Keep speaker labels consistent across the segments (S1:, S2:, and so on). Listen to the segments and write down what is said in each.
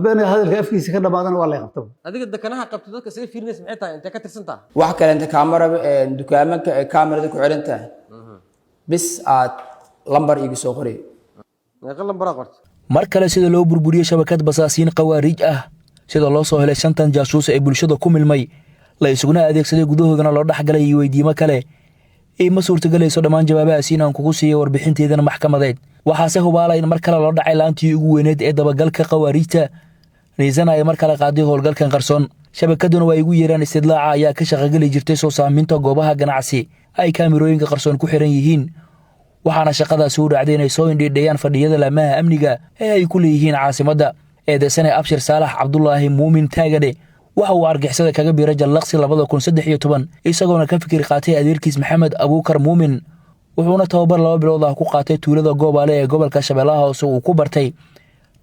S1: dambeyn hadalka afkiisa ka dhamaadana waa la qabto
S2: adiga dakanaha qabto dadka isaga fiirinaysa maxay tahay inta ka tirsantaa
S3: wax kale inta kaamara dukaamanka kaamirada ku xiran tahay bis aad lambar igu soo qoray
S2: meeqa lambar qorto
S4: mar kale sida loo burburiyay shabakad basaasiin qawaariij ah sida loo soo helay shantan jaasuus ee bulshada ku milmay la isuguna adeegsaday gudahoodana loo dhaxgalay weydiimo kale ee ma suurtagelayso dhammaan jawaabahaas in aan kugu siiyo warbixinteedana maxkamadeed waxaase hubaalay in mar kale loo dhacay laantii ugu weyneed ee dabagalka qawaariijta niisan ay mar kale qaaday howlgalkan qarsoon shabakaduna waa igu yeeraan istidlaaca ayaa ka shaqagali jirtay soo saaminta goobaha ganacsi ay kaamirooyinka qarsoon ku xiran yihiin waxaana shaqadaasi u dhacday inay soo indhiidhayaan fadhiyada laamaha amniga ee ay ku leeyihiin caasimadda eedeysane abshir saalax cabdulaahi muumin taagane waxa uu argixisada kaga biiray jallaqsi 2013 isagoona ka fikir qaatay adeerkiis maxamed abuukar muumin wuxuuna tababar 2 bilood ah ku qaatay tuulada goobaale ee gobolka shabeellaha hoose uu ku bartay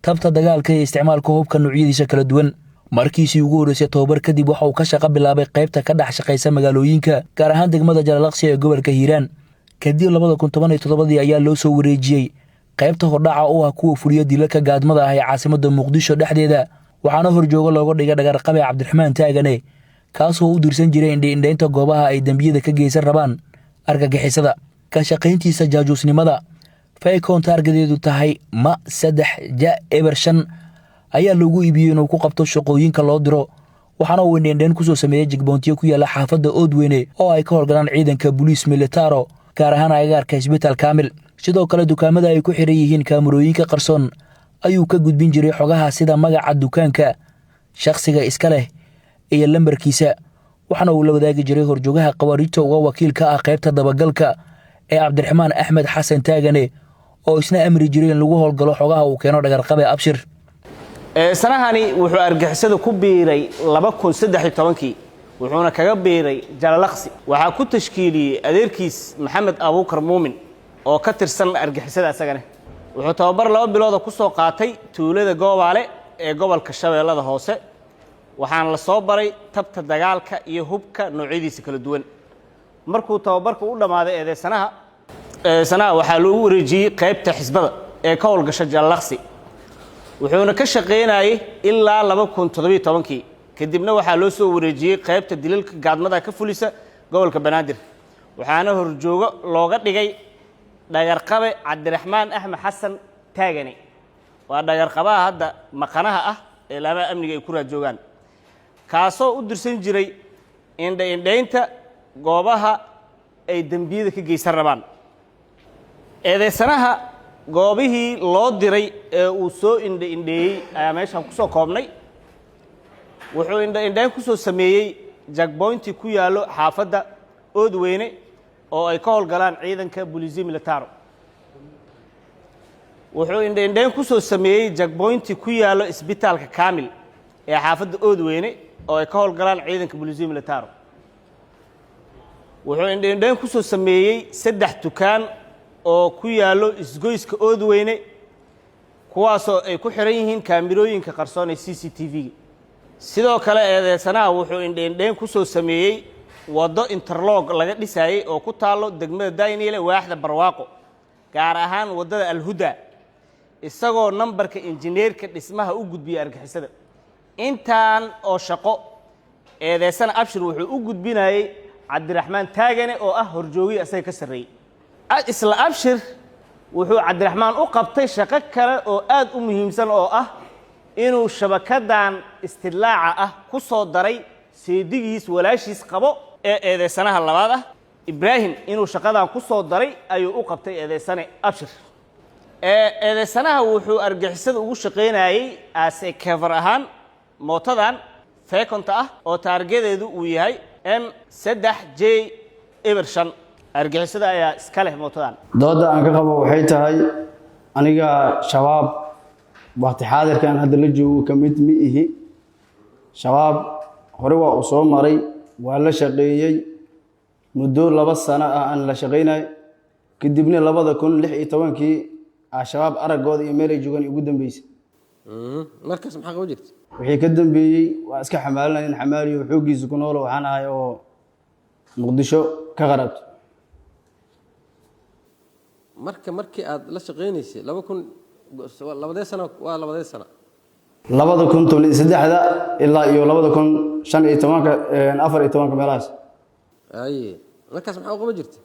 S4: tabta dagaalka iyo isticmaalka hubka noocyadiisa kala duwan markiisii ugu horeysay tababar kadib waxa uu ka shaqo bilaabay qaybta ka dhex shaqeysa magaalooyinka gaar ahaan degmada jallaqsi ee gobolka hiiraan kadib 2017 ayaa loo soo wareejiyay qaybta hordhaca oo ah kuwa fuliya dilalka gaadmada ah ee caasimadda muqdisho dhexdeeda waxaana horjooga looga dhigay dhagarqabe cabdiraxmaan taagane kaasoo u dirsan jiray indhaynta goobaha ay dambiyada ka geysan rabaan argagixisada ka shaqayntiisa jaajuusnimada faykoon taargadeedu tahay ma 3 ayaa lagu iibiyey inuu ku qabto shaqooyinka loo diro waxaana uu indhayn kusoo sameeyey jigboontiyo ku yaala xaafadda oodweyne oo ay ka horgalaan ciidanka booliis militaro gaar ahaan agagaarka isbitaal kaamil sidoo kale dukaamada ay ku xiran yihiin kaamirooyinka qarsoon ayuu ka gudbin jiray xogaha sida magaca dukaanka shakhsiga iska leh iyo lambarkiisa waxaana uu la wadaagi jiray horjoogaha qawaariijta uga wakiilka ah qaybta dabagalka ee cabdiraxmaan axmed xasan taagane oo isna amri jiray in lagu howlgalo xogaha uu keeno dhagarqabe abshir
S5: sanahani wuxuu argixisada ku biiray 2013 wuxuuna kaga biiray jallaqsi waxaa ku tashkiiliyey adeerkiis maxamed abuukar muumin oo ka tirsan argixisada asagana wuxuu tababar 2 bilood ku soo qaatay tuulada goobaale ee gobolka shabeellada hoose waxaan la soo baray tabta dagaalka iyo hubka noocyadiisa kala duwan markuu tababarku u dhamaaday eedeysanaha waxaa loogu wareejiyey qaybta xisbada ee ka howlgasha jallaqsi wuxuuna ka shaqeynayay ilaa 2017 kadibna waxaa loo soo wareejiyey qaybta dilalka gaadmada ka fulisa gobolka banaadir waxaana horjoogo looga dhigay dhagarqabe cabdiraxmaan axmed xasan taagane waa dhagarqabaha hadda maqanaha ah ee laamaha amniga ay ku raajoogaan kaasoo u dirsan jiray indhaynta goobaha ay dambiyada ka geysan rabaan eedeysanaha goobihii loo diray ee uu soo indheeyey ayaa meeshaan ku soo koobnay wuxuu indhayn ku soo sameeyey jagboynti ku yaallo xaafadda oodweyne oo ay ka howlgalaan ciidanka booliisi militaro wuxuu indhayn ku soo sameeyey jagboynti ku yaallo isbitaalka kaamil ee xaafadda oodweyne oo ay ka howlgalaan ciidanka booliisi militaro wuxuu indhayn ku soo sameeyey 3 dukaan oo ku yaallo isgoyska oodweyne kuwaasoo ay ku xiran yihiin kaamirooyinka qarsoon ee CCTV sidoo kale eedeysanaha wuxuu indhayn ku soo sameeyey wado interlog laga dhisayay oo ku taalo degmada Daynile waaxda barwaaqo gaar ahaan wadada Alhuda isagoo nambarka injineerka dhismaha u gudbiyay argixisada intaan oo shaqo eedeysana abshir wuxuu u gudbinayay cabdiraxmaan taagane oo ah horjoogi asaga ka sareeyay isla abshir wuxuu cabdiraxmaan u qabtay shaqo kale oo aad u muhiimsan oo ah inuu shabakadan istidlaaca ah ku soo daray seedigiis walaashiis qabo ee eedeysanaha labaad ah ibraahim inuu shaqadan ku soo daray ayuu u qabtay eedeysane abshir eedeysanaha wuxuu argixisada ugu shaqeynayay aase cover ahaan mootadan feekonta ah oo taargedeedu uu yahay M3J Evershan argixisada ayaa iska leh mootadan
S6: dooda aan ka qabo waxay tahay aniga shabaab waqti xaadirkan hadda la joogo kamid mi ihi shabaab hore waa u soo maray waa la shaqeeyay muddo 2 sano ah aan la shaqeynay kadibna 2016 shabaab aragooda iyo meel ay joogan ugu dambeysay
S2: markaas maxaa qaban jirtay
S6: wixii ka dambeeyay waa iska xamaalanayeen xamaaliyo xoogiisa ku nool waxaan ahay oo muqdisho ka qarabto
S2: markii aad la shaqeynaysay 2000 labadee sano waa labadee sano
S6: labada kun toban iyo saddexda ilaa iyo labada kun shan iyo tobanka afar iyo tobanka meelahaas
S2: aye markaas maxaa u qaban jirtay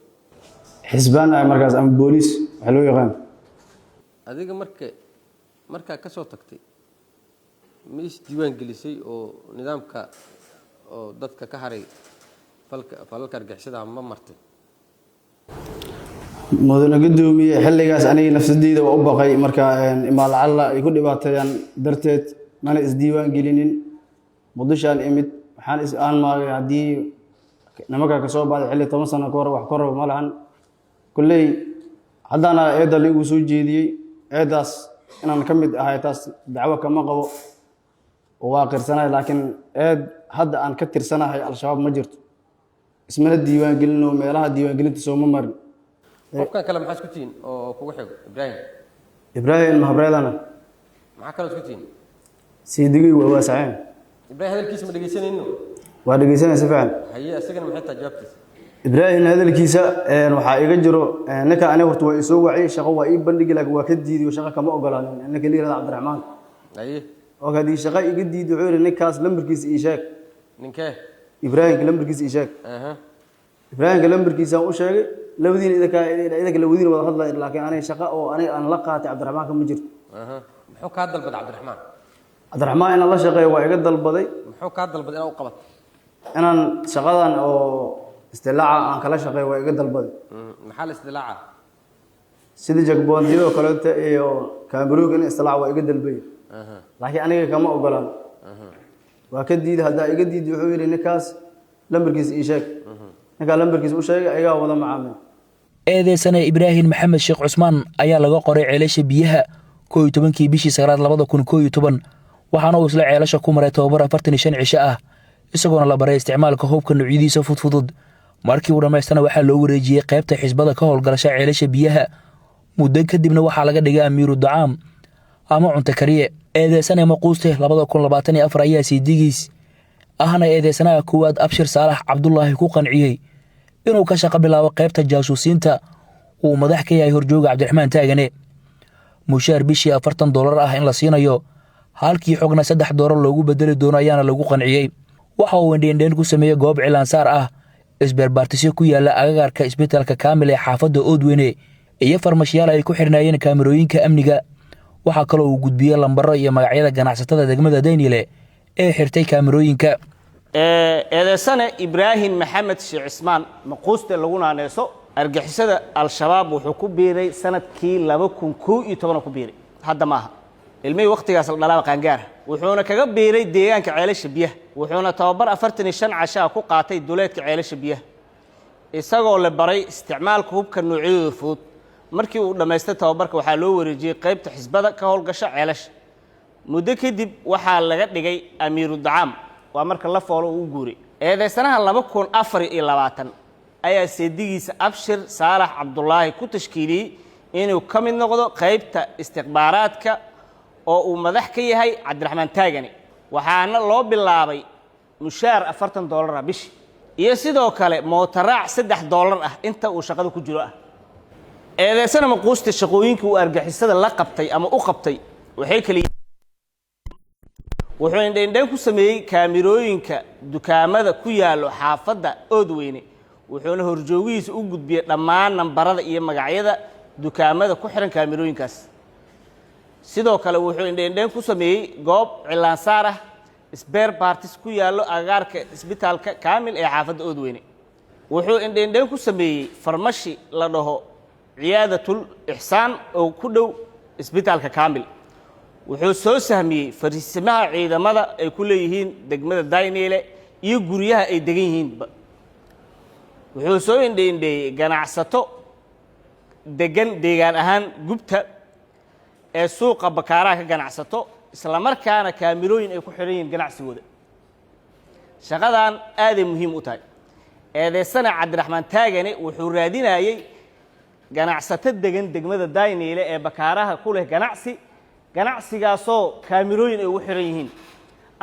S6: xisbaan ah markaas ama booliis waxa loo yaqaan
S2: adiga markaa ka soo tagtay ma is diiwaan gelisay oo nidaamka oo dadka ka haray falalka argixisada ma martay
S6: mudane gudoomiye xilligaas aniga nafsadeyda waa u baqay marka imaal alla ay ku dhibaateeyaan darteed mana is diiwaan gelinin muqdishaan imid waxaan aan maagay haddii nimanka ka soo baaday xilli 10 sano ka hor wax koror ma lahan kulley haddana eedda lagu soo jeediyey eedaas inaan ka mid ahay taas dacwo kama qabo oo waa qirsanahay laakiin eed hadda aan ka tirsanahay al-shabaab ma jirto ismana diiwaan gelino meelaha diiwaan gelinta soo ma marin
S2: qofkan kale maxaa isku tihiin oo kugu xigo
S6: ibraahim mahabreedana
S2: maxaa kale isku tihiin
S6: siidigii waa waasaceen
S2: ibraahim hadalkiisa ma dhegeysanayno
S6: waa dhegeysanaysa fiican
S2: haye asagana maxay tahay jawaabtiisa
S6: ibraahim hadalkiisa waxaa iga jiro ninka aniga horta waa isoo wacay shaqo waa ii bandhigi laakiin waa ka diidiyo shaqo kama ogolaanin ninka liirada cabdiraxmaan
S2: haye
S6: oo kadii shaqo iga diidiyo wuxuu yiri ninkaas lambarkiisa ii sheeg
S2: ninkee
S6: ibraahim lambarkiisa ii sheeg
S2: aha
S6: ibraahim lambarkiisa u sheegay labadiin idinka labadiin wada hadlay laakiin aniga shaqo oo aniga aan la qaatay cabdiraxmaan kama jirto
S2: aha muxuu ka dalbaday cabdiraxmaan
S6: in la shaqeeyo waa iga dalbaday
S2: muxuu ka dalbaday inaad u qabato
S6: inaan shaqadan oo istilaaca aan kala shaqeeyo waa iga dalbaday
S2: maxaa la istilaaca
S6: sidii jagboondiyada kaleeta iyo kaamirooga in istilaac waa iga dalbay laakiin aniga kama ogolaan waa ka diiday haddaa iga diiday wuxuu yidhi ninkaas lambarkiisa ii sheeg ninkaa lambarkiisa u sheegay ayagaa wada macaamil
S4: eedeysane ibraahim maxamed sheekh cusmaan ayaa laga qoray ceelasha biyaha 11kii bishii 9 2011 waxaana uu isla ceelasha ku maray tababar 45 cisho ah isagoona la baray isticmaalka hubka noocyadiisa fudfudud markii uu dhamaystana waxaa loo wareejiyey qaybta xisbada ka howlgalasha ceelasha biyaha muddo kadibna waxaa laga dhigay amiiru dacaam ama cunto kariye eedeysane maquuste 2024 ayaa siidigiis ahna eedeysanaha koowaad abshir saalax cabdullaahi ku qanciyey inuu ka shaqo bilaabo qaybta jaasuusiinta uu madax ka yahay horjooga cabdiraxmaan taagane mushaar bishii $40 ah in la siinayo halkii xogna $3 loogu bedeli doono ayaana lagu qanciyey waxa uu indheendheen ku sameeyey goob cilaansaar ah isbeerbaartisyo ku yaala agagaarka isbitaalka kaamil ee xaafadda oodweyne iyo farmashiyaal ay ku xirnaayeen kaamirooyinka amniga waxaa kaloo uu gudbiyey lambaro iyo magacyada ganacsatada degmada daynile ee xirtay kaamirooyinka
S5: eedeysane ibraahim maxamed sheekh cismaan maquuste lagu naaneyso argixisada al-shabaab wuxuu ku biiray sanadkii 2011 ku biiray hadda maaha ilmihii waqtigaas la dhalaa qaangaar wuxuuna kaga biiray deegaanka ceelasha biyaha wuxuuna tababar 45 cashaa ku qaatay duleedka ceelasha biyaha isagoo la baray isticmaalka hubka noocyadooda fudud markii uu dhamaystay tababarka waxaa loo wareejiyey qaybta xisbada ka howlgasha ceelasha muddo kadib waxaa laga dhigay amiiru dacaam waa marka la foolo uu guuray eedeysanaha 2024 ayaa seedigiisa abshir saalax cabdullaahi ku tashkiiliyey inuu ka mid noqdo qaybta istikhbaaraadka oo uu madax ka yahay cabdiraxmaan taagane waxaana loo bilaabay mushaar $40 bishii iyo sidoo kale mootaraac $3 ah inta uu shaqada ku jiro ah eedeysana maquuste shaqooyinka uu argixisada la qabtay ama u qabtay waxay kale wuxuu indheendheen ku sameeyey kaamirooyinka dukaamada ku yaallo xaafadda oodweyne wuxuuna horjoogihiisa u gudbiyey dhammaan nambarada iyo magacyada dukaamada ku xiran kaamirooyinkaas sidoo kale wuxuu indheendheen ku sameeyey goob cilaansaar ah sbeer baartis ku yaallo agagaarka isbitaalka kaamil ee xaafadda oodweyne wuxuu indheendheen ku sameeyey farmashi la dhaho ciyaadatul ixsaan oo ku dhow isbitaalka kaamil wuxuu soo sahmiyey fariisimaha ciidamada ay ku leeyihiin degmada dayneele iyo guryaha ay degan yihiinba wuxuu soo indheendheeyey ganacsato degan deegaan ahaan gubta ee suuqa bakaaraha ka ganacsato isla markaana kaamirooyin ay ku xiran yihiin ganacsigooda shaqadan aaday muhiim u tahay eedeysana cabdiraxmaan taagane wuxuu raadinayey ganacsato degan degmada dayneele ee bakaaraha ku leh ganacsigaasoo kaamirooyin ay ugu xiran yihiin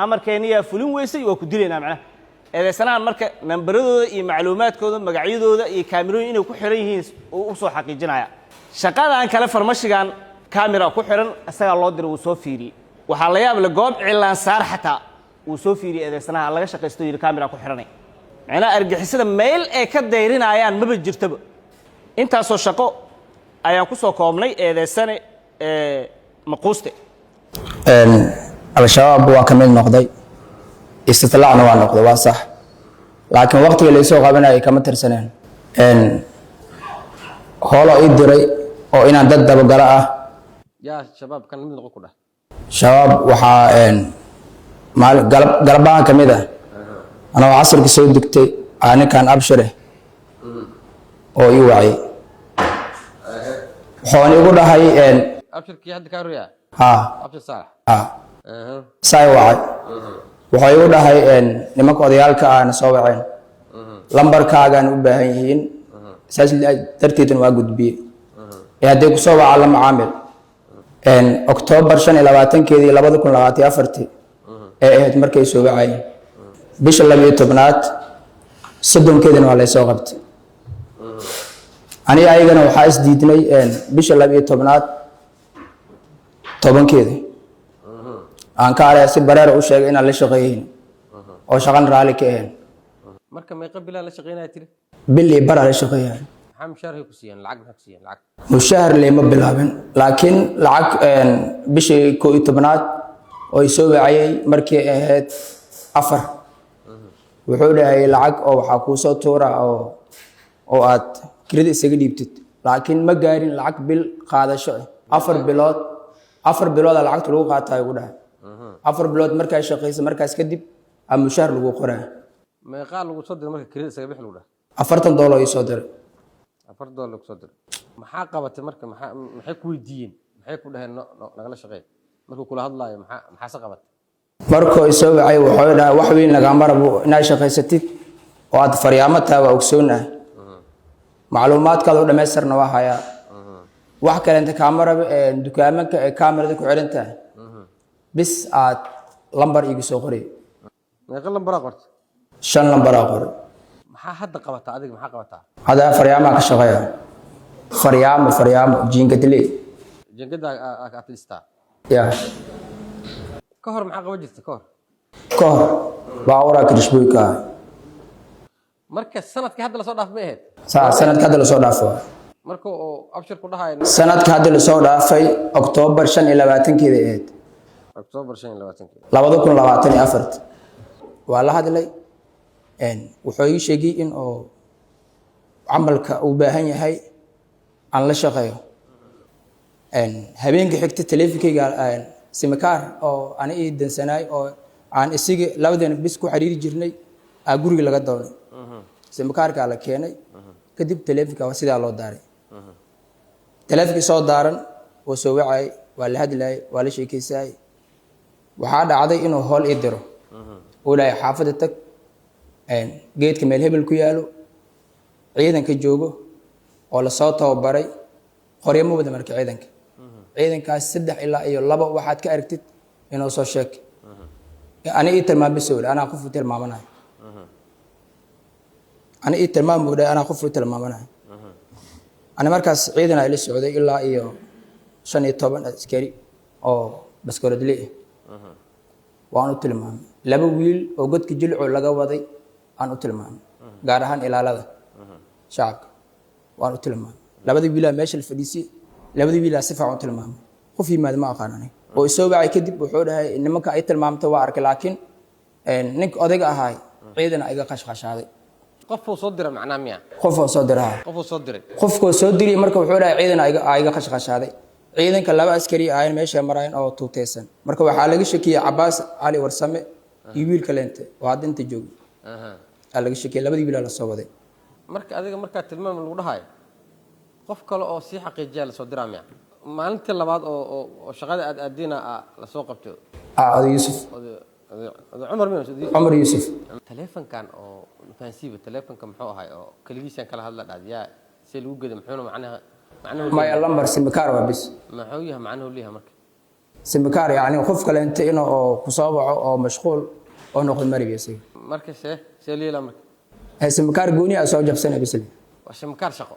S5: amarkeeniyaa fulin weysay waa ku dilaynaa macnaha eedeysanahan marka nambaradooda iyo macluumaadkooda magacyadooda iyo kaamirooyin inay ku xiran yihiin uu u soo xaqiijinaya shaqadan kale farmashigan kaamira ku xiran isagaa loo diray wuu soo fiiriyey waxaa la yaab leh goob cilaan saar xataa uu soo fiiriyay eedeysanaha laga shaqaysto yiri kaamira ku xiranay macnaha argixisada meel ay ka dayrinayaan maba jirtaba intaasoo shaqo ayaan ku soo koobnay eedeysane maquuste
S3: al-shabaab waa ka mid noqday istitlacna waa noqday waa sax laakiin waqtiga la soo qabanayay kama tirsaneen holo ii diray oo inaan dad dabagala ah
S2: yaa shabaab kan mid noqon ku dhah
S3: shabaab waxaa galabaha ka mid ah anoo casirka soo degtay ninkan abshire oo ii wacay wuxuuna igu dhahay
S2: abshirkii hadda kaa royaa abshir saalax
S3: saay wacay wuxuu igu dhahay nimanka odayaalka ahna soo waceen lambarkaagaan u baahan yihiin saas darteedna waa gudbiye haddii ku soo wacaa la macaamil Oktoobar 25keedii 2024 ee ahayd markay soo wacayeen bisha 12aad 30keedina waa la soo qabtay aniga ayagana waxaa is diidnay bisha 12aad 10keedii aan ka aray si bareer u sheegay inaan la shaqeeyay oo shaqan raali ka ahayn
S2: marka may qabilaan la shaqeynaa tiri
S3: billi bara la shaqeeyay
S2: maxaa mushaar ku siiyeen lacag ku siiyeen lacag
S3: mushaar leema bilaabin laakiin lacag bishii 11aad oo ay soo wacayay markii ahayd 4 wuxuu dhahay lacag oo waxa ku soo tuura oo aad kirada isaga dhiibtid laakiin ma gaarin lacag bil qaadasho 4 bilood lacagta lagu qaatay ugu dhahay 4 bilood markay shaqeysay markaas kadib am mushaar lagu qoraa
S2: meeqa lagu soo diray marka kirada isaga bix lagu dhahay
S3: $40 ay soo diray
S2: $40 lagu soo diray maxaa qabatay marka maxay ku weydiiyeen maxay ku dhaheen nagala shaqeey markuu kula hadlaayo maxaa sa qabatay
S3: markuu soo wacay wuxuu dhahay wax weyn laga marabo inaad shaqeysatid oo aad faryaamada waa ogsoonahay macluumaadkaada u dhameystirna waa hayaa wax kale inta kaamarada dukaamanka ee kaamirada ku xiran tahay bis aad lambar igu soo qoray
S2: meeqa lambar qortay
S3: 5 lambar qoray
S2: maxaa hadda qabataa adiga maxaa qabataa
S3: hada faryaama ka shaqeeya faryaamo jiingadle
S2: jiingada atlista
S3: ya
S2: ka hor maxaa qaban jirtay ka
S3: hor baawara kirishbuka
S2: marka sanadkii hadda la soo dhaafay ahayd
S3: sanadkii hadda la soo dhaafay
S2: marka oo abshir ku dhahay
S3: sanadkii hadda la soo dhaafay Oktoobar 25keedii ahayd
S2: Oktoobar 25keedii
S3: 2024 waa la hadlay wuxuu ii sheegay in oo camalka uu baahan yahay aan la shaqeeyo habeenkii xigta teleefankayga simikaar oo aan ii dansanaay oo aan isiga labadeena bis ku xiriiri jirnay guriga laga doonay simikaarka la keenay kadib teleefanka waa sidaa loo daaray teleefanka soo daaran oo soo wacay waa la hadlay waa la sheekaysay waxaa dhacday inuu hool ii diro oo ilaahay xaafada tag geedka meel hebel ku yaalo ciidanka joogo oo la soo tababaray qoryamo wada marka ciidankaas 3 ilaa iyo 2 waxaad ka aragtid inuu soo sheeg ana ii tilmaamay soo ana qof u tilmaamanahay ana markaas ciidan ay la socday ilaa iyo 15 askari oo baskoradle waan u tilmaamay 2 wiil oo godka jilco laga waday aan u tilmaamay gaar ahaan ilaalada shacabka waan u tilmaamay 2 wiil meesha la fadhiisay 2 wiil si fiican u tilmaamay qof yimaad ma aqaanay oo soo wacay kadib wuxuu dhahay nimanka ay tilmaamtay waa arkay laakiin ninka odayga ahaay ciidan ay ga qashqashaaday
S2: qof soo diray macna miya
S3: qof soo diray qofku soo diray marka wuxuu dhahay ciidan ay ga qashqashaaday ciidanka 2 askari ah meesha marayeen oo tuuteysan marka waxa laga shakiyay Abbas Ali Warsame iyo wiil kaleente oo hadinta joogo laga shakiyay 2 wiil la soo waday
S2: marka adiga marka tilmaam lagu dhahay qof kale oo si xaqiijiya la soo diray miya maalintii labaad oo shaqada aadina la soo qabtay
S3: Yusuf
S2: Umar
S3: Yusuf
S2: telefonkan oo faansiiba telefonka muxuu ahay oo kaligiisan kala hadla dhaadiya si lagu geedo muxuu macnaha
S3: ما يلمبر سمكار وبس
S2: ما حويها معناه ليها مركب
S3: سمكار يعني خوف كله أنت إنه كصابع أو مشغول أو نقول مريب يصير
S2: مركز سيلي لا مركب
S3: سمكار جوني أو جاب سنة بس لي
S2: وسمكار شقو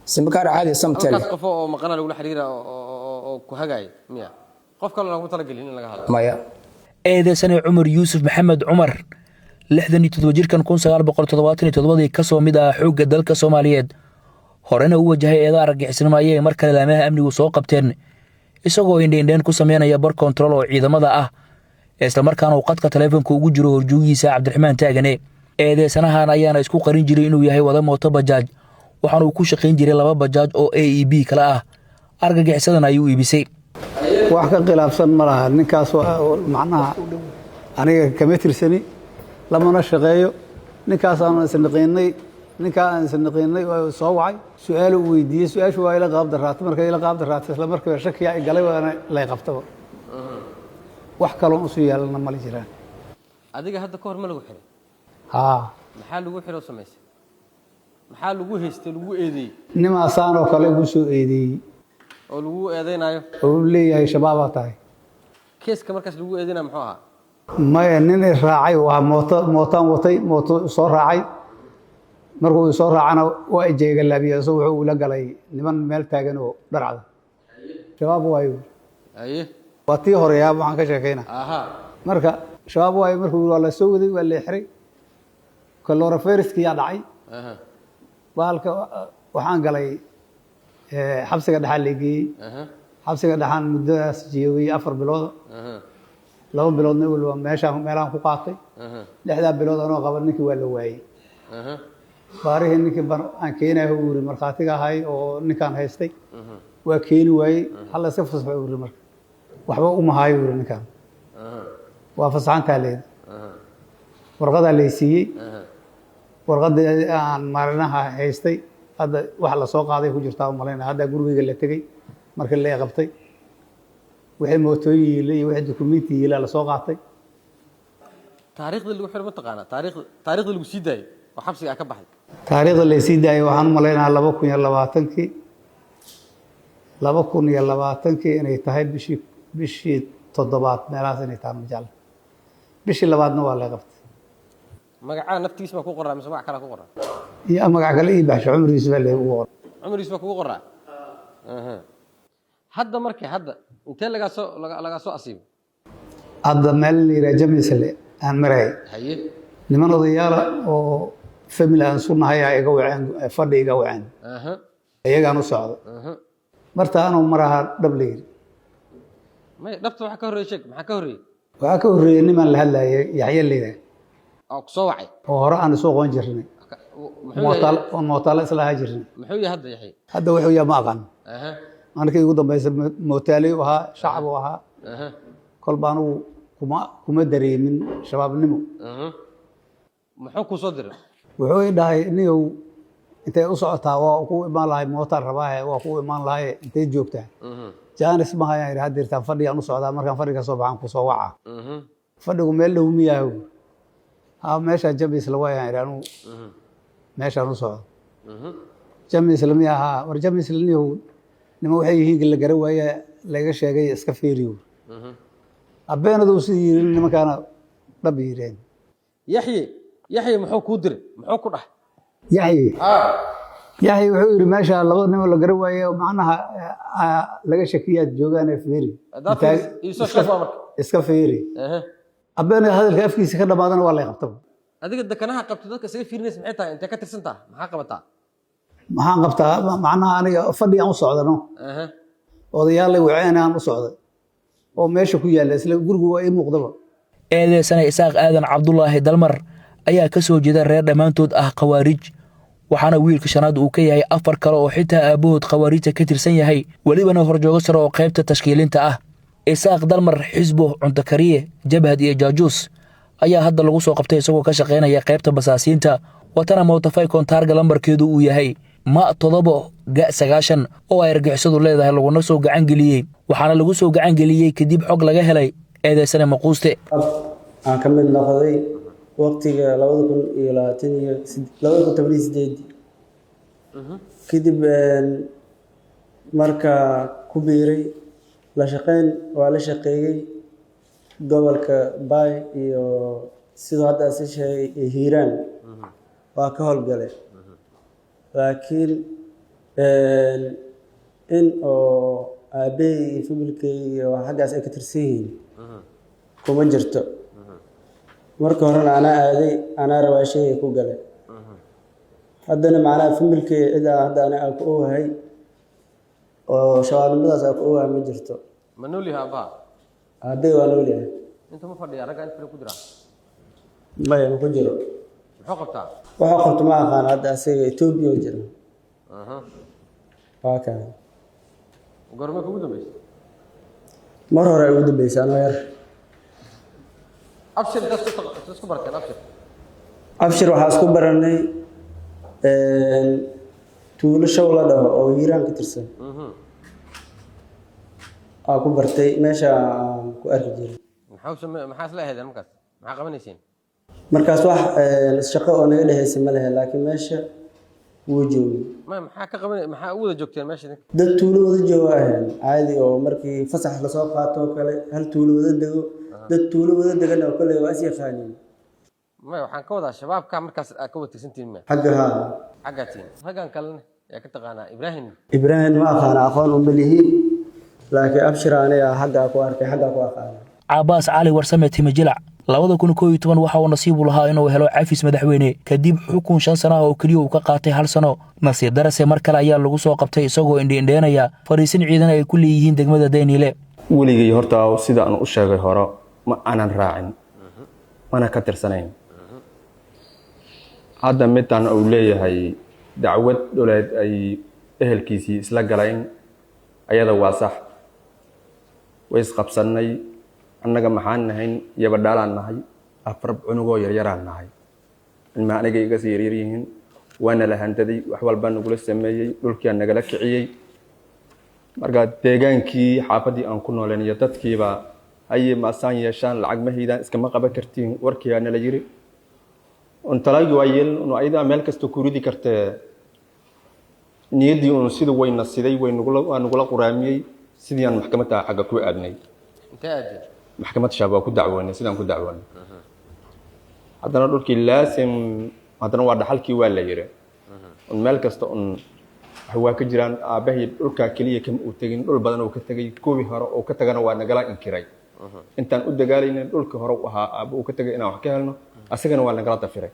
S3: سمكار عادي سمتل
S2: قفوا مقنع ولا حريرة أو كهجاي مية qof kale laguma talagelin in laga hadlo
S3: maya
S4: eedeysane cumar yuusuf maxamed cumar 67 jirkan 1977 ka soo mid ah xoogga dalka Soomaaliyeed horena u wajahay eedaha argagixisnimo ayay mar kale laamaha amnigu soo qabteen isagoo indheendeen ku sameynaya bar control oo ciidamada ah isla markaana uu qadka taleefanka ugu jiro horjoogiisa Cabdiraxmaan Taagane eedeysanahan ayaana isku qarin jiray inuu yahay wada mooto bajaaj waxaana uu ku shaqeyn jiray laba bajaaj oo AEB kala ah argagixisadan ayuu iibisay
S1: wax ka khilaafsan ma laha ninkaas macnaha aniga kama tirsani lamana shaqeeyo ninkaas aan isnaqiinay waa soo wacay su'aal uu weydiiyay su'aashu waa ila qaab daraatay markay ila qaab daraatay isla markii shakiya ay galay waana la qabtaba wax kale oo soo yaalana ma jiraan
S2: adiga hadda ka hor ma lagu xiray maxaa lagu xiro sameysay maxaa lagu haystay lagu eedeeyay
S1: nimaasaan oo kale ugu soo eedeeyay
S2: oo lagu eedeynayo
S1: oo leeyahay shabaab tahay
S2: keeska markaas lagu eedeyna muxuu ahaa
S1: maya nin raacay waa mootaan watay mooto soo raacay markuu soo raacana waa jeega laabiya soo wuxuu la galay niman meel taagan oo dharcada shabaab waayo
S2: aye
S1: waa tii hore waxaan ka sheekeynaa marka shabaab waayo markuu waa la soo waday waa la xiray kaloora fayraski yaa dhacay baalka waxaan galay xabsiga dhaxal leegay xabsiga dhaxan muddadaas joogay 4 bilood 2 biloodna wali waa meelaan ku qaatay 6 bilood anoo qaban ninkii waa la waayay baarihi ninkii aan keenayo uu yiri marxaatiga ahay oo ninkaan haystay waa keeni waayay hal si fasax uu yiri marka waxba uma hayo yiri ninkaan waa fasaxantaa leeyahay warqada la siiyay warqada aan marinaha haystay hadda wax la soo qaaday ku jirtaa malayna hadda guriga la tagay markii la qabtay wixii mootooyin iyo wixii dukumeenti la soo qaatay
S2: taariikhda lagu xiro ma taqaana taariikhda lagu sii daayay oo xabsiga ka baxay
S1: taariikhda la sii daayay waxaan malaynayaa 2020 inay tahay bishii 7 meelahaas inay tahay majal bishii labaadna waa la qabtay
S2: magaca naftiisa ma ku qoraa mise wax kale ku qoraa
S1: iyo magac kale ii baxsho cumrigiisa baa leeyahay ugu qoraa
S2: cumrigiisa ku qoraa hadda markii hadda intee laga soo asiib
S1: hadda meel liira jamisle aan maray
S2: haye
S1: niman odayaal oo family aan sunahay ay iga waceen fadhiga waceen ayagaan u socdo marta aanu maraha dhableyr
S2: ma dhabta waxa ka horeeyay sheeg maxaa ka horeeyay
S1: waxa ka horeeyay niman la hadlayay yaxya leeyahay
S2: oo ku soo wacay
S1: oo hore aan soo qoon jirnay mootaal isla jirnay
S2: muxuu yahay hadda yaxay
S1: hadda wuxuu yahay ma aqaan markii ugu dambeysay mootaali ahaa shacab ahaa kol baan uu kuma dareemin shabaabnimo
S2: muxuu ku soo diray
S1: wuxuu dhahay niyow intay u socotaa waa ku imaan lahay mootar rabaa waa ku imaan lahay intay joogtaa jaanis ma hayaan hadirtaan fadhigaan u socdaa markaan fadhiga soo baxaan ku soo waca fadhigu meel dhow miyaah meesha jamis la waayaan iraanu meeshaan u socdo jamis la miyaha war jamis la niyow nima waxay yihiin la garan waaya laga sheegay iska fiiriyo abeenadu sidii yirin nimankaana dhab yireen
S2: yaxye muxuu ku diray muxuu ku dhahay
S1: yaxye wuxuu yiri meesha laba nin la garan waayo macnaha laga shakiyaad joogaan fiiri iska fiiri abeenada hadalka afkiisa ka dhamaadana waa la qabtay
S2: adiga dakanaha qabtay dadka isaga fiirinaysa maxay tahay intee ka tirsantaa maxaa qabataa
S1: maxaan qabtaa macnaha aniga fadhi aan u socdano odayaal waceen aan u socday oo meesha ku yaala isla gurigu waa ii muuqdaba
S4: eedeysane Isaaq Aadan Cabdullaahi Dalmar ayaa ka soo jeeda reer dhamaantood ah qawaarij waxaana wiilka shanaad uu ka yahay 4 kale oo xitaa aabahood qawaarijta ka tirsan yahay walibana horjoogo sare oo qaybta tashkiilinta ah Isaaq Dalmar xisbo cunto kariye jabhad iyo jaajuus ayaa hadda lagu soo qabtay isagoo ka shaqeynaya qaybta basaasiinta watana mootafay kontaarga lambarkeedu uu yahay ma 7-9 oo ay argixisadu leedahay laguna soo gacan geliyay waxaana lagu soo gacan geliyay kadib xog laga helay eedeysane Maquuste
S7: aan ka mid noqday waqtiga 2028 kadib marka ku biiray la shaqeyn waa la shaqeeyay gobolka Bay iyo sidoo hadda si sheegay Hiiraan waa ka howlgalay laakiin in oo aabbahay iyo familkay oo xaggaas ay ka tirsan yihiin kuma jirto. marka horena anaa aaday, anaa rawaashahey ku galay. haddana macnaha familkay cid hadda aan ku ogahay oo shabaabnimadaas aan ku ogahay ma jirto.
S2: ma nool yahay aabbaha?
S7: aabbahay waa nool yahay.
S2: inta ma fadhiya ragga inta kale ku jira?
S7: maya ma ku jiro.
S2: muxuu qabtaa?
S7: wuxuu qabto ma aqaan, hadda asaga Ethiopia u jira. waa kaa.
S2: goorma kugu dambeysay?
S7: mar hore ay ugu dambeysay anoo yar.
S2: abshir isku barteen
S7: abshir waxaa isku baranay tuulo show la dhaho oo hiiraan ka tirsan. aa ku bartay meesha aan ku arki jiray.
S2: maxaa isla ahaydeen markaas? maxaa qabanayseen?
S7: markaas wax shaqo oo naga dhexaysay ma lahayn, laakiin meesha wuu joogay.
S2: maxaa u wada joogteen meesha?
S7: dad tuulo wada jooga ahayn caadi, oo markii fasax lasoo qaato oo kale hal tuulo wada dego. dad tuulo wada degan oo kale waa is yaqaaniin.
S2: maya waxaan ka wadaa shabaabka markaas aad ka wada tirsantihiin ma?
S7: xagga haa.
S2: xaggaa tiin. raggan kalena yaa ka taqaanaa Ibraahim?
S7: Ibraahim ma aqaana, aqoon uma lihi, laakiin abshir aniga xaggaa ku arkay, xaggaa ku aqaana.
S4: Cabaas Cali Warsame Timijilac 2011 waxa uu nasiib u lahaa inuu helo cafis madaxweyne kadib xukun 5 sano oo kaliya uu ka qaatay 1 sano. nasiib darase mar kale ayaa lagu soo qabtay isagoo indheendheenaya fariisin ciidan ay ku leeyihiin degmada Daynile.
S6: weligay horta sida aan u sheegay hore ma aanan raacin, mana ka tirsanayn. hadda midaan uu leeyahay dacwad dowlad ay ehelkiisii isla galeen ayada waa sax. way isqabsanay, annaga maxaan nahayn yabadhaalaan nahay, afar cunugoo yaryaraan nahay. ilma aniga iga sii yaryar yihiin, waana la handaday, wax walba nagula sameeyey, dhulkii aan nagala kiciyey. marka deegaankii xaafadii aan ku nooleen iyo dadkiiba haye maasaan yeeshaan, lacag ma haydaan, iskama qaban kartiin, warkiyaa nala yiri. untalaagi waa yeelin unu ayada meel kasta ku ridi kartee niyaddii unu sida wayna siday waa nagula quraamiyey. sidii aan maxkamadda xagga ku aadnay.
S2: intee aadeen?
S6: maxkamad shabaab ku dacwoonay, sidaan ku dacwoonay. haddana dhulkii laasim, haddana waa dhaxalkii waa la yiri. meel kasta waa ka jiraan. aabbahay dhulka kaliya kama uu tegin, dhul badan oo ka tagay. koobi hore oo ka tagana waa nagala inkiray. intaan u dagaalayna dhulka hore u ahaa aabba uu ka tagay inaan wax ka helno, asagana waa nagala dafiray.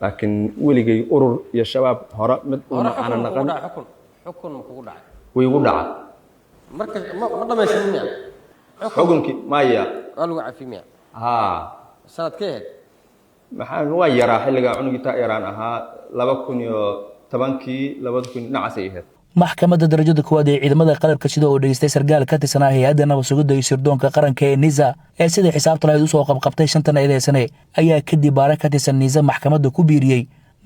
S6: laakiin weligay urur iyo shabaab hore mid una aanan naqan.
S2: xukun ma kugu dhacay?
S6: way ugu dhacay.
S2: marka ma dhamaysan miya?
S6: xukunkii maya.
S2: waa lagu cafi miya? sanadkee ahayd?
S6: maxaan waa yaraa xilligaa cunugii taa yaraan ahaa 2010kii 2000 dhinacaasay ahayd.
S4: maxkamadda darajada koowaad ee ciidamada qalabka sida oo dhageystay sargaal ka tirsanaa hay'adda nabad sugidda iyo sirdoonka qaranka ee NISA ee sida xisaabta lahayd u soo qabqabtay 5 eedeysane ayaa kadib baara ka tirsan NISA maxkamadda ku biiriyey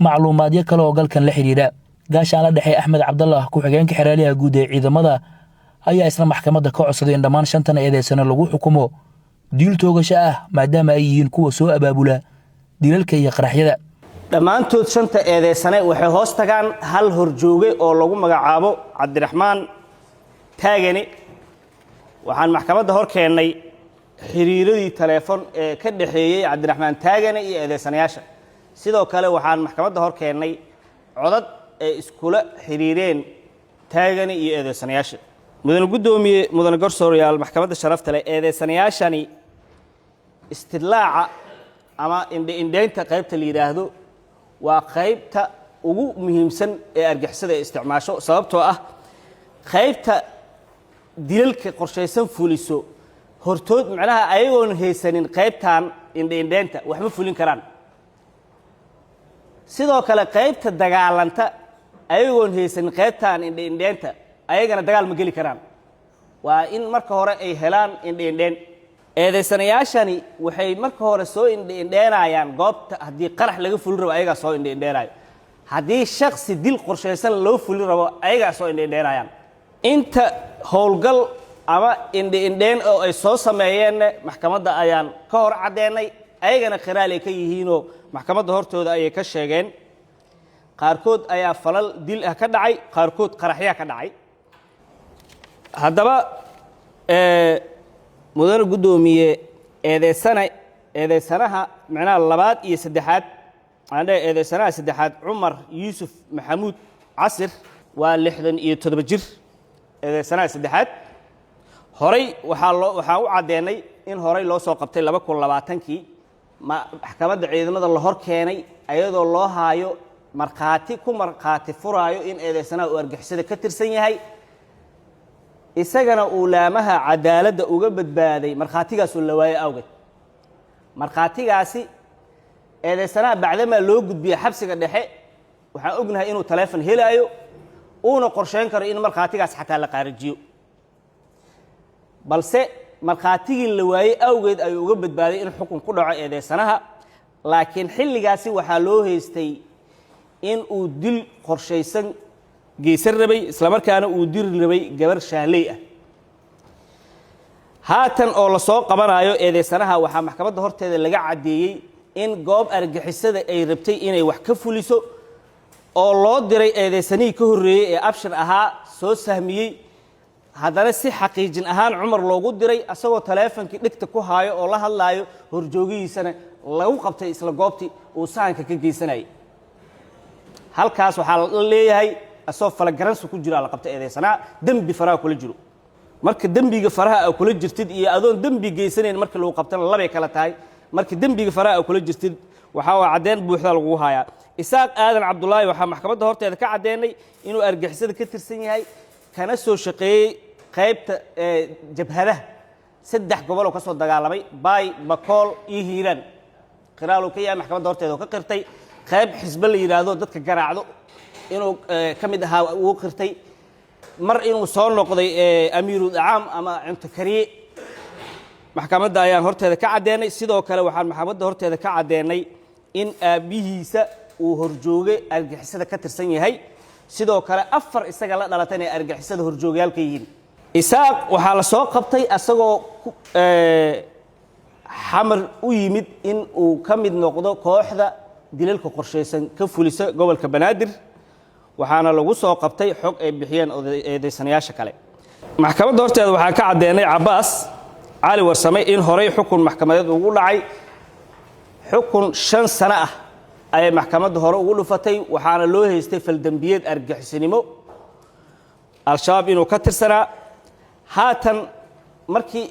S4: macluumaadyo kale oo galkan la xiriira. gaashaan la dhexe Axmed Cabdallah ku xigeenka xeraaliyaha guud ee ciidamada ayaa isla maxkamadda ka codsaday in dhammaan 5 eedeysane lagu xukumo dil toogasho ah maadaama ay yihiin kuwa soo abaabula dilalka iyo qaraxyada.
S5: dhammaantood 5 eedeysane waxay hoos tagaan hal horjooge oo lagu magacaabo Cabdiraxmaan Taagane. waxaan maxkamadda hor keenay xiriiradii telefoon ee ka dhaxeeyay Cabdiraxmaan Taagane iyo eedeysanayaasha. sidoo kale waxaan maxkamadda hor keenay codad ay iskula xiriireen Taagane iyo eedeysanayaasha. mudane gudoomiye, mudane garsoorayaal maxkamadda sharafta leh, eedeysanayaashani istilaaca ama indheynta qaybta la yiraahdo waa qaybta ugu muhiimsan ee argixisada isticmaasho, sababtoo ah qaybta dilalka qorshaysan fuliso hortood macnaha ayagoon haysanin qaybtan indheynta waxba fulin karaan. sidoo kale qaybta dagaalanta ayagoon haysanin qaybtan indheynta ayagana dagaal ma geli karaan. waa in marka hore ay helaan indheyn. eedeysanayaashani waxay marka hore soo indheynayaan goobta haddii qarax laga fulin rabo ayagaa soo indheynayo. haddii shakhsi dil qorshaysan loo fulin rabo ayagaa soo indheynayaan. inta howlgal ama indheyn oo ay soo sameeyeen maxkamadda ayaan ka hor cadeynay, ayagana qiraal ay ka yihiinoo maxkamadda hortooda ayay ka sheegeen. qaarkood ayaa falal dil ah ka dhacay, qaarkood qaraxyaa ka dhacay. haddaba mudane gudoomiye, eedeysanaha macnaha labaad iyo saddexaad aan dhahay eedeysanaha saddexaad Cumar Yuusuf Maxamuud Casir waa 67 jir. eedeysanaha saddexaad horey waxaa u caddeennay in horey loo soo qabtay 2020kii maxkamadda ciidamada la hor keenay ayadoo loo haayo markhaati furaayo in eedeysanaha uu argixisada ka tirsan yahay isagana uu laamaha cadaaladda uga badbaaday markhaatigaas oo la waayay awgeed markhaatigaasi eedeysanaha bacdamaa loo gudbiyey xabsiga dhexe waxaan ognahay inuu taleefon helaayo uuna qorsheyn karo in markhaatigaas xataa la qaarijiyo balse markhaatigii la waayey awgeed ayuu uga badbaaday in xukun ku dhaco eedeysanaha laakiin xilligaasi waxaa loo haystay in uu dil qorshaysan geysan rabay isla markaana uu diri rabay gabar shaahley ah haatan oo la soo qabanayo eedeysanaha waxaa maxkamadda horteeda laga caddeeyey in goob argixisada ay rabtay inay wax ka fuliso oo loo diray eedeysanihii ka horreeyey ee abshir ahaa soo sahmiyey haddana si xaqiijin ahaan cumar loogu diray asagoo taleefonkii dhigta ku haayo oo la hadlaayo horjoogihiisana lagu qabtay isla goobtii uu sahanka ka geysanayay halkaas waxaa la leeyahay asoo falagaransi ku jira la qabtay eedeysanaa dembi faraha kula jiro marka dembiga faraha aad kula jirtid iyo adoon dembi geysanayn marka lagu qabtana labay kala tahay marka dembiga faraha aad kula jirtid waxaa waa caddeyn buuxda lagu hayaa isaaq aadan cabdullaahi waxaa maxkamadda horteeda ka caddeynay inuu argixisada ka tirsan yahay kana soo shaqeeyey qaybta jabhadaha 3 gobol oo ka soo dagaalamay baay bakool iyo hiiraan qiraal uu ka yahay maxkamadda horteeda oo ka qirtay qayb xisbe la yiraahdo dadka garaacdo inuu ka mid ahaa uu qirtay mar inuu soo noqday amiiru dacaam ama cunto kariye maxkamadda ayaan horteeda ka caddeynay sidoo kale waxaan maxkamadda horteeda ka caddeynay in aabihiisa uu horjooge argixisada ka tirsan yahay sidoo kale 4 isaga la dhalatay inay argixisada horjoogayaalka yihiin isaaq waxaa la soo qabtay asagoo xamar u yimid in uu ka mid noqdo kooxda dilalka qorshaysan ka fulisa gobolka banaadir waxaana lagu soo qabtay xog ay bixiyeen eedeysanayaasha kale maxkamadda horteeda waxaa ka caddeynay Cabbaas cali warsame in horey xukun maxkamadeed ugu dhacay xukun 5 sano ah ay maxkamadda hore ugu dhufatay waxaana loo haystay faldambiyeed argixisnimo al-shabaab inuu ka tirsanaa haatan markii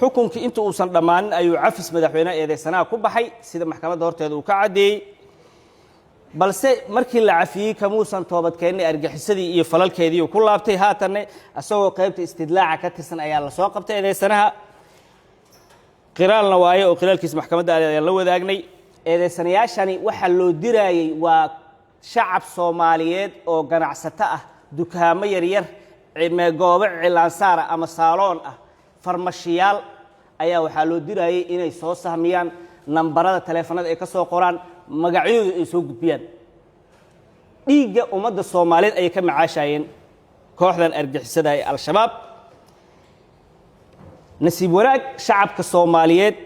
S5: xukunkii inta uusan dhammaanin ayuu cafis madaxweynaha eedeysanaha ku baxay sida maxkamadda horteeda uu ka caddeeyey balse markii la cafiyey kamuusan toobadkeenay argixisadii iyo falalkeedii ku laabtay haatanne asagoo qaybta istidlaaca ka tirsan ayaa la soo qabtay eedeysanaha qiraalna waaye oo qiraalkiisa maxkamadda ayaan la wadaagnay eedeysanayaashani waxa loo diraayay waa shacab Soomaaliyeed oo ganacsato ah dukaamo yaryar goobo cilaansaara ama saaloon ah farmashiyaal ayaa waxaa loo diraayay inay soo sahmiyaan nambarada taleefanada ay ka soo qoraan magacyadooda ay soo gudbiyaan dhiigga ummadda Soomaaliyeed ay ka macaashayeen kooxdan argixisada ee al-shabaab nasiib wanaag shacabka Soomaaliyeed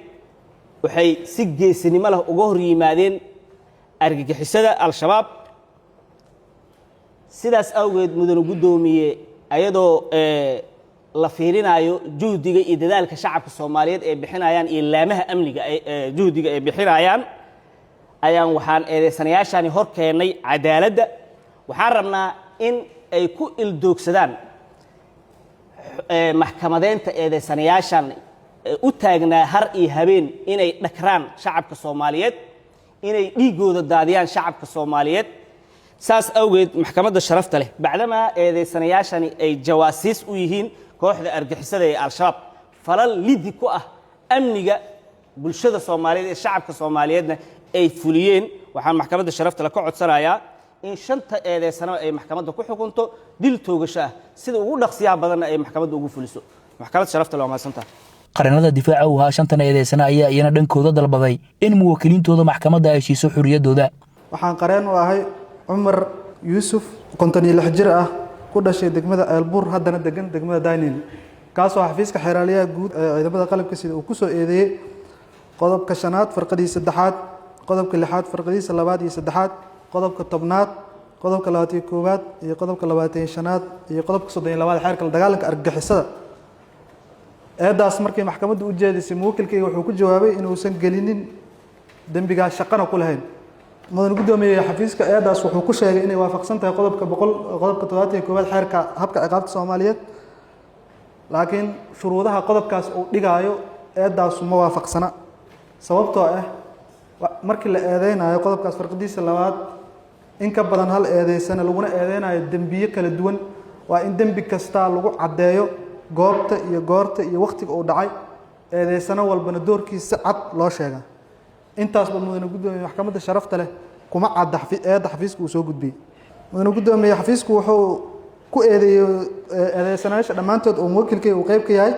S5: waxay si geesinimo leh uga hor yimaadeen argixisada al-shabaab sidaas awgeed mudane gudoomiye ayadoo la fiirinayo juhdiga iyo dadaalka shacabka Soomaaliyeed ee bixinayaan iyo laamaha amniga juhdiga ay bixinayaan ayaan waxaan eedeysanayaashani hor keenay cadaaladda waxaan rabnaa in ay ku ildoogsadaan maxkamadeynta eedeysanayaashan u taagnaa har iyo habeen inay dhakraan shacabka Soomaaliyeed inay dhiigooda daadiyaan shacabka Soomaaliyeed saas awgeed maxkamadda sharafta leh bacdama eedeysanayaashani ay jawaasiis u yihiin kooxda argixisada ee al-shabaab falal lidi ku ah amniga bulshada Soomaaliyeed ee shacabka Soomaaliyeedna ay fuliyeen waxaan maxkamadda sharafta la ka codsanayaa in 5 eedeysano ay maxkamadda ku xukunto dil toogasho ah sida ugu dhaqsiyaha badan ay maxkamadda ugu fuliso maxkamadda sharafta loo maasantaa
S4: qaranada difaaca uu ahaa 5 eedeysano ayaa iyana dhankooda dalbaday in muwakkiliintooda maxkamadda ay siiso xuriyadooda
S8: waxaan qareen u ahay Umar Yusuf 56 jir ah ku dhashay degmada Eelbuur haddana degan degmada Daynil kaasoo xafiiska xeeraaliyaha guud ee ciidamada qalabka sida uu ku soo eedeeyay qodobka 5aad farqadiisa 3aad qodobka 6aad farqadiisa 2aad iyo 3aad qodobka 10aad qodobka 21aad iyo qodobka 25aad iyo qodobka 32aad xeerka dagaalanka argagixisada eedaas markii maxkamaddu u jeedisay muwakkilkayga wuxuu ku jawaabay inuusan gelinin dambiga shaqana ku lahayn mudan gudoomiye xafiiska eedaas wuxuu ku sheegay inay waafaqsan tahay qodobka 100 qodobka 71aad xeerka habka ciqaabta Soomaaliyeed laakiin shuruudaha qodobkaas uu dhigaayo eedaasu ma waafaqsana sababtoo ah markii la eedeynayo qodobkaas farqadiisa labaad in ka badan hal eedeysana laguna eedeynayo dembiye kala duwan waa in dembi kasta lagu caddeeyo goobta iyo goorta iyo waqtiga uu dhacay eedeysana walbana doorkiisa cad loo sheega intaasba mudane guddoomiye maxkamadda sharafta leh kuma cadda eedda xafiiska uu soo gudbiyey mudane guddoomiye xafiisku wuxuu ku eedeeyey eedeysanayaasha dhammaantood oo muwakilkayga uu qayb ka yahay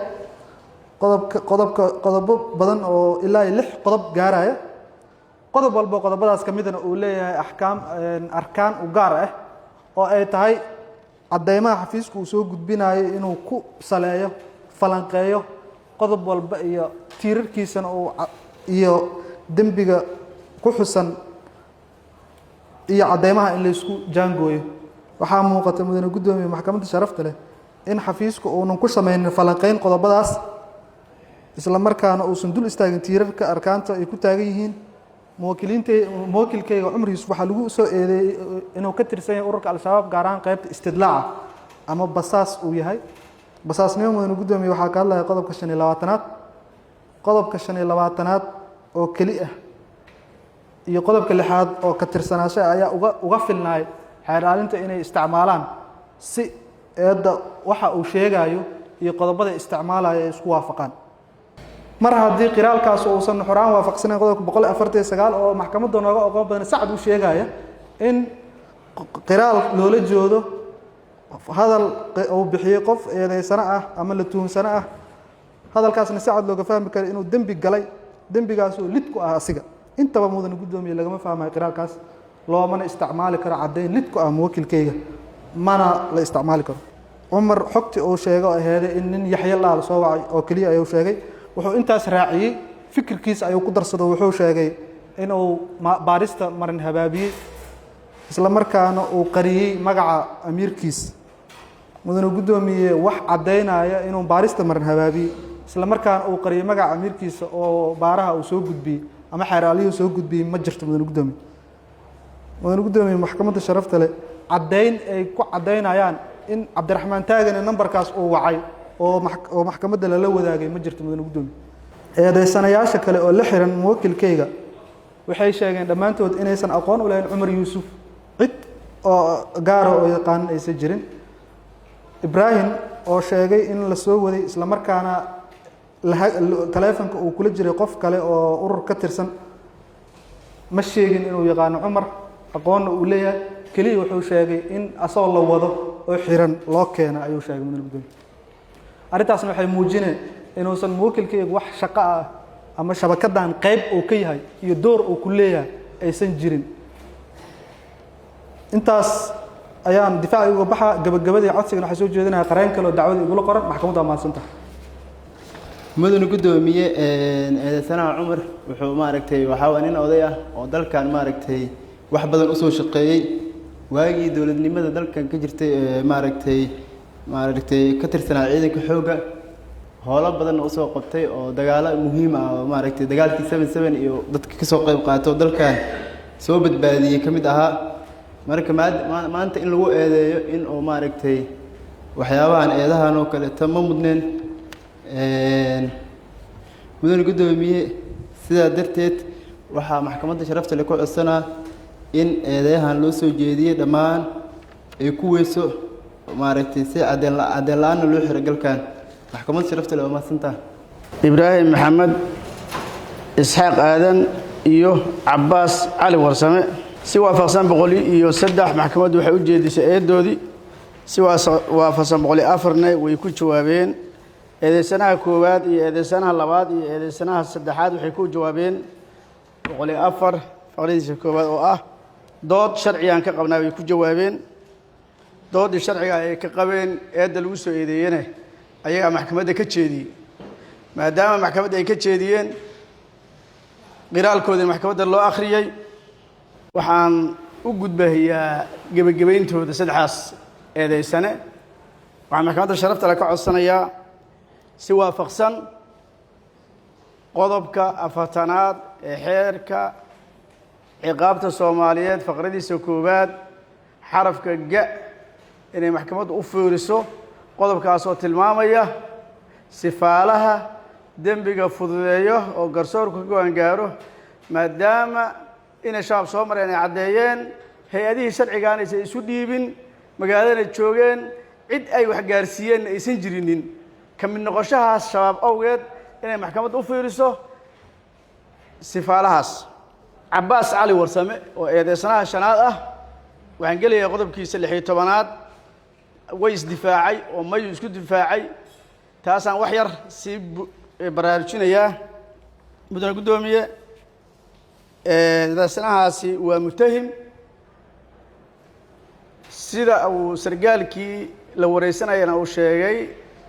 S8: qodobo badan oo ilaa 6 qodob gaaraya qodob walba qodobadaas ka midna uu leeyahay arkaan u gaar ah oo ay tahay cadeymaha xafiisku uu soo gudbinayo inuu ku saleeyo falanqeeyo qodob walba iyo tiirarkiisana iyo dembiga ku xusan iyo cadeymaha in la isku jaangooyo waxaa muuqata mudane guddoomiye maxkamadda sharafta leh in xafiisku uunan ku samaynin falanqeyn qodobadaas isla markaana uusan dul istaagin tiirarka arkaanta ay ku taagan yihiin muwakilkayga Cumar Yuusuf waxaa lagu soo eedeeyey inuu ka tirsan yahay ururka al-shabaab gaar ahaan qaybta istidlaaca ama basaas uu yahay basaasnimo mudane guddoomiye waxaa ka hadlaya qodobka 25aad qodobka 25aad oo keli ah iyo qodobka 6aad oo ka tirsanaasho ayaa uga filnaay xeer ilaalinta inay isticmaalaan si eedda waxa uu sheegayo iyo qodobada isticmaalaya ay isku waafaqaan mar haddii qiraalkaas uusan xuraan waafaqsanayn qodobka 149 oo maxkamadda nooga aqoon badan sacad uu sheegaya in qiraal loola joodo hadal uu bixiyay qof eedeysana ah ama la tuhumsana ah hadalkaasna sacad looga fahmi karo inuu dembi galay dembigaas oo lid ku ah asiga intaba mudane guddoomiye lagama fahmayo qiraalkaas loomana isticmaali karo caddeyn lid ku ah muwakilkayga mana la isticmaali karo Cumar xogti uu sheegay aheeday in nin Yaxya la soo wacay oo kaliya ayuu sheegay wuxuu intaas raaciyay fikirkiisa ayuu ku darsado wuxuu sheegay inuu baarista marin habaabiyay isla markaana uu qariyay magaca amiirkiis mudane guddoomiye wax cadeynaya inuu baarista marin habaabiyay isla markaana uu qariyay magaca amiirkiisa oo baaraha uu soo gudbiyay ama xeeraaliyuu soo gudbiyay ma jirto mudane guddoomiye maxkamadda sharafta leh cadeyn ay ku cadeynayaan in Cabdiraxmaan Taagane numberkaas uu wacay oo maxkamadda lala wadaagay ma jirto mudane guddoomiye eedeysanayaasha kale oo la xiran muwakilkayga waxay sheegeen dhammaantood inaysan aqoon u lahayn Cumar Yuusuf cid oo gaar oo yaqaan aysan jirin Ibrahim oo sheegay in la soo waday isla markaana taleefanka uu kula jiray qof kale oo urur ka tirsan ma sheegin inuu yaqaan Cumar aqoonna uu leeyahay kaliya wuxuu sheegay in asoo la wado oo xiran loo keenay ayuu sheegay mudane guddoomiye arrintaasna waxay muujineen inuusan muwakilkayga wax shaqo ah ama shabakadan qayb uu ka yahay iyo door uu ku leeyahay aysan jirin intaas ayaan difaaci uga baxa gabagabadii codsigan waxaa soo jeedinaya qareen kale oo dacwada igula qoran maxkamadda maadsanta
S6: mudane guddoomiye eedeysanaha Cumar wuxuu maaragtay waxaa nin oday ah oo dalkan maaragtay wax badan u soo shaqeeyay waagii dawladnimada dalkan ka jirtay maaragtay ka tirsanaa ciidanka xooga howlo badan u soo qabtay oo dagaalo muhiim ah oo maaragtay dagaalkii 77 iyo dadka ka soo qayb qaato dalkan soo badbaadiyay kamid ahaa marka maanta in lagu eedeeyo in oo maaragtay waxyaabahan eedahan oo kale tama mudneen mudane guddoomiye sidaa darteed waxaa maxkamadda sharafta leh ku codsanaa in eedayahan loo soo jeediyey dhammaan ay ku weyso maaragtay si cadeen la-aan loo xiray galkan maxkamadda sharafta leh waa mahadsantaha
S7: Ibraahim Maxamed Isxaaq Aadan iyo Cabbaas Cali Warsame si waafaqsan 103 maxkamaddu waxay u jeedisay eedoodii si waafaqsan 104 way ku jawaabeen eedeysanaha koowaad iyo eedeysanaha labaad iyo eedeysanaha saddexaad waxay ku jawaabeen 104 faqradiisa koowaad oo ah dood sharciyan ka qabnaa way ku jawaabeen doodii sharciga ay ka qabeen eedda lagu soo eedeeyeen ayaga maxkamadda ka jeediyay maadaama maxkamadda ay ka jeediyeen qiraalkooda maxkamadda loo akhriyay waxaan u gudbahayaa gabagabeyntooda saddexaas eedeysane waxaan maxkamadda sharafta leh ka codsanayaa si waafaqsan qodobka 4aad ee xeerka ciqaabta Soomaaliyeed faqradiisa koowaad xarafka ga inay maxkamaddu u fiiriso qodobkaas oo tilmaamaya
S6: sifaalaha dembiga fududeeyo oo garsoorku ka go'aan gaaro maadaama inay shabaab soo mareen ay caddeeyeen hay-adihii sharcigaan aysan isu dhiibin magaaladana joogeen cid ay wax gaarsiiyeen aysan jirinin ka mid noqoshahaas shabaab awgeed inay maxkamadda u fiiriso sifaalahaas Cabbaas Cali Warsame oo eedeysanaha shanaad ah waxaan gelayaa qodobkiisa 16aad way isdifaacay oo mayu isku difaacay taasaan wax yar si baraarujinayaa mudane gudoomiye eedeysanahaasi waa mutahim sida uu sargaalkii la wareysanayana uu sheegay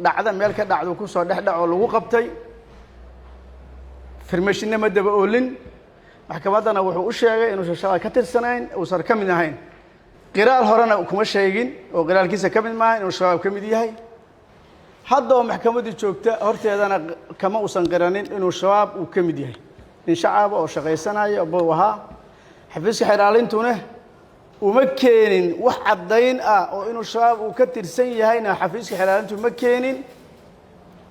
S6: dhacda meel ka dhacdo ku soo dhexdhaco lagu qabtay farmashinna ma daba oolin maxkamaddana wuxuu u sheegay inuu shaqada ka tirsanayn uusan ka mid ahayn qiraal horena kuma sheegin oo qiraalkiisa ka mid maaha inuu shabaab ka mid yahay hadda oo maxkamaddu joogta horteedana kama uusan qiranin inuu shabaab uu ka mid yahay in shacab oo shaqaysanaya buu ahaa xafiiska xiraalintuna uma keenin wax caddayn ah oo inuu shabaab uu ka tirsan yahayna xafiiska xiraalintu ma keenin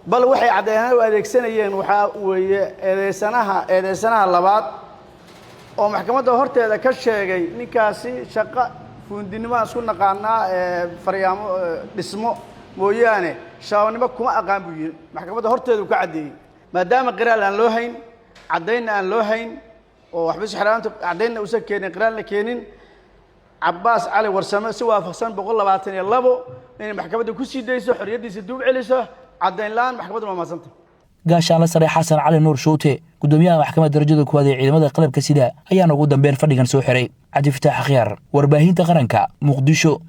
S6: bal waxay caddeeyaan u adeegsanayeen waxaa weeye eedeysanaha labaad oo maxkamadda horteeda ka sheegay ninkaasi shaqo fuundinimo isku naqaanaa faryaamo dhismo mooyaane shabaabnimo kuma aqaan buu yiri maxkamadda horteeda uu ka caddeeyay maadaama qiraal aan loo hayn caddaynna aan loo hayn oo xafiiska xiraalintu caddaynna uusan keenin qiraalna keenin Cabbaas Cali Warsame si waafaqsan 122 inay maxkamadda ku sii dayso xorriyadiisa dib u celiso caddayn la'aan maxkamaddu ma maasanta
S4: gaashaanle sare xasan cali nuur shuute gudoomiyaha maxkamadda darajada koowaad ee ciidamada qalabka sida ayaana ugu dambeyn fadhigan soo xiray cabdi fataax akhyaar warbaahinta qaranka muqdisho